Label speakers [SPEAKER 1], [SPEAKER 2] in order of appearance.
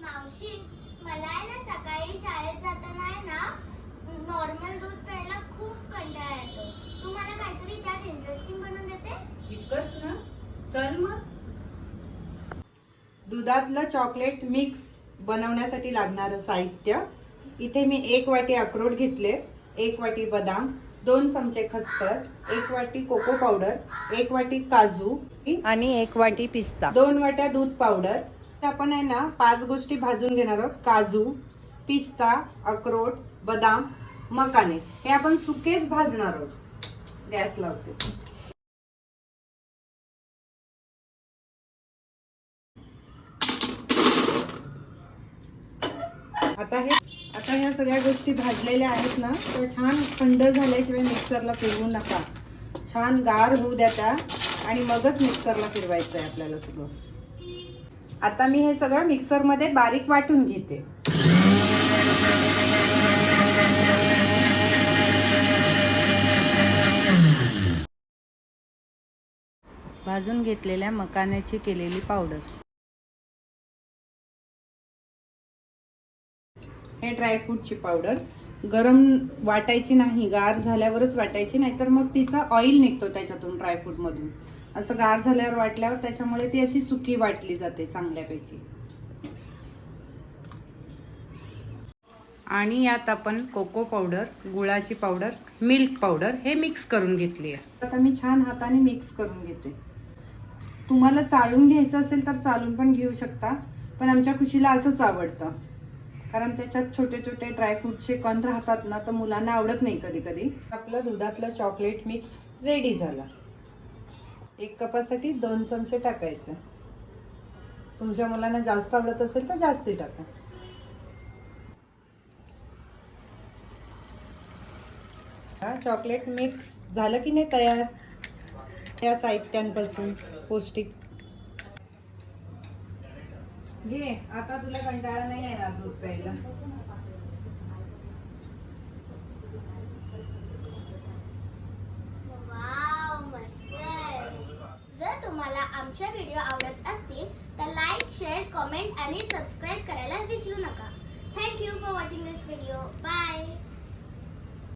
[SPEAKER 1] मावशी, मला आहे ना सकाळी शाळेत जाताना आहे ना नॉर्मल दूध प्यायला खूप कंटाळा येतो. तू मला काहीतरी त्यात इंटरेस्टिंग बनवून देते?
[SPEAKER 2] इतकंच ना, चल मग. दुधातलं चॉकलेट मिक्स बनवण्यासाठी लागणारं साहित्य. इथे मी 1 वाटी अक्रोड घेतले, 1 वाटी बदाम, 2 चमचे खसखस, 1 वाटी कोको पावडर, 1 वाटी काजू
[SPEAKER 3] आणि 1 वाटी पिस्ता,
[SPEAKER 1] 2 वाट्या दूध पावडर. आपण आहे ना 5 गोष्टी भाजून घेणार आहोत. काजू, पिस्ता, अक्रोड, बदाम, मकाने हे आपण सुकेच भाजणार आहोत. गॅस लावते. आता ह्या सगळ्या गोष्टी भाजलेल्या आहेत ना, तर छान थंड झाल्याशिवाय मिक्सरला फिरवू नका. छान गार होऊ द्या त्या आणि मगच मिक्सरला फिरवायचं आहे आपल्याला सगळं. आता मी हे सगळं मिक्सरमध्ये बारीक वाटून घेते.
[SPEAKER 3] भाजून घेतलेल्या मकान्याची केलेली पावडर,
[SPEAKER 1] हे ड्रायफ्रूटची पावडर. गरम वाटायची नाही, गार झाल्यावरच वाटायची, नाहीतर मग तिचा ऑइल निघतो त्याच्यातून, ड्रायफ्रूट मधून. असं गार झाल्यावर वाटल्यावर त्याच्यामुळे ती अशी सुकी वाटली जाते चांगल्यापैकी.
[SPEAKER 3] आणि यात आपण कोको पावडर, गुळाची पावडर, मिल्क पावडर हे मिक्स करून घेतली आहे.
[SPEAKER 1] आता मी छान हाताने मिक्स करून घेते. तुम्हाला चाळून घ्यायचं असेल तर चालून पण घेऊ शकता, पण आमच्या खुशीला असंच आवडतं, कारण त्याच्यात छोटे छोटे ड्रायफ्रूटचे कण राहतात ना, तर मुलांना आवडत नाही कधी कधी. आपलं दुधातलं चॉकलेट मिक्स रेडी झालं. 1 कपासाठी 2 चमचे टाकायचे. तुमच्या मुलांना जास्त आवडत असेल तर जास्ती टाका. चॉकलेट मिक्स झालं की नाही तयार. या साहित्यांपासून पौष्टिक. घे, आता तुला कंटाळा नाही येणार दूध प्यायला. वाव, मस्त आहे. जर तुम्हाला आमचे व्हिडिओ आवडत असतील तर लाईक, शेअर, कमेंट आणि सबस्क्राईब करायला विसरू नका. Thank you for watching this video. Bye.